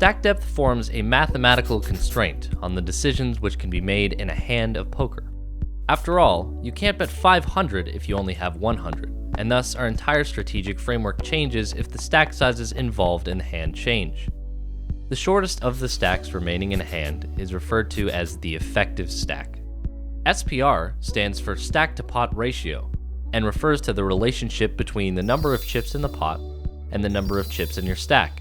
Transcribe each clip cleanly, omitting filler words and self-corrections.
Stack depth forms a mathematical constraint on the decisions which can be made in a hand of poker. After all, you can't bet 500 if you only have 100, and thus our entire strategic framework changes if the stack sizes involved in the hand change. The shortest of the stacks remaining in a hand is referred to as the effective stack. SPR stands for stack to pot ratio and refers to the relationship between the number of chips in the pot and the number of chips in your stack.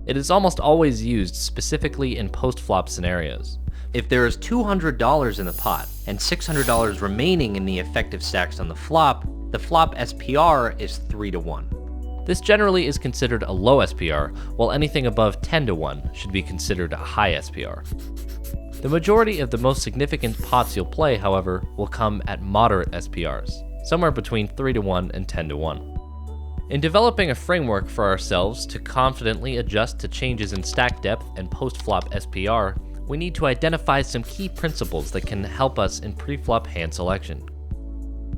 It is almost always used specifically in post-flop scenarios. If there is $200 in the pot and $600 remaining in the effective stacks on the flop SPR is 3-to-1. This generally is considered a low SPR, while anything above 10-to-1 should be considered a high SPR. The majority of the most significant pots you'll play, however, will come at moderate SPRs, somewhere between 3-to-1 and 10-to-1. In developing a framework for ourselves to confidently adjust to changes in stack depth and post-flop SPR, we need to identify some key principles that can help us in pre-flop hand selection.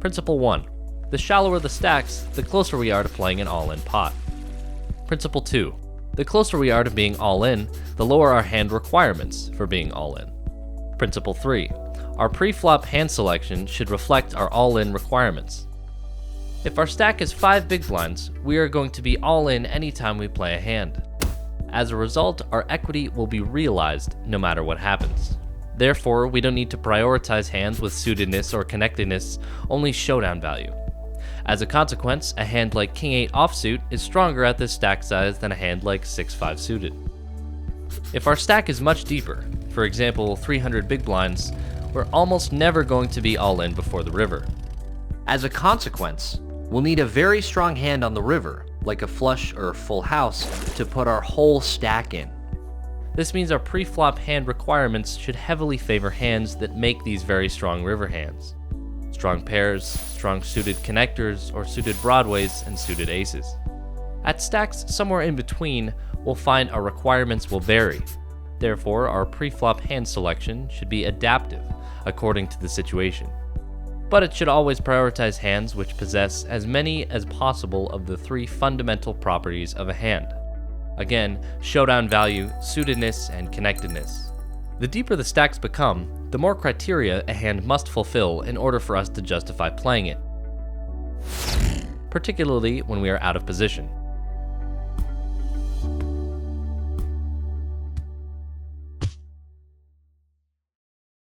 Principle 1. The shallower the stacks, the closer we are to playing an all-in pot. Principle 2. The closer we are to being all-in, the lower our hand requirements for being all-in. Principle 3. Our pre-flop hand selection should reflect our all-in requirements. If our stack is 5 big blinds, we are going to be all-in anytime we play a hand. As a result, our equity will be realized no matter what happens. Therefore, we don't need to prioritize hands with suitedness or connectedness, only showdown value. As a consequence, a hand like King 8 offsuit is stronger at this stack size than a hand like 6-5 suited. If our stack is much deeper, for example 300 big blinds, we're almost never going to be all in before the river. As a consequence, we'll need a very strong hand on the river, like a flush or a full house, to put our whole stack in. This means our pre-flop hand requirements should heavily favor hands that make these very strong river hands. Strong pairs, strong suited connectors, or suited broadways and suited aces. At stacks somewhere in between, we'll find our requirements will vary. Therefore, our pre-flop hand selection should be adaptive according to the situation. But it should always prioritize hands which possess as many as possible of the 3 fundamental properties of a hand. Again, showdown value, suitedness, and connectedness. The deeper the stacks become, the more criteria a hand must fulfill in order for us to justify playing it, particularly when we are out of position.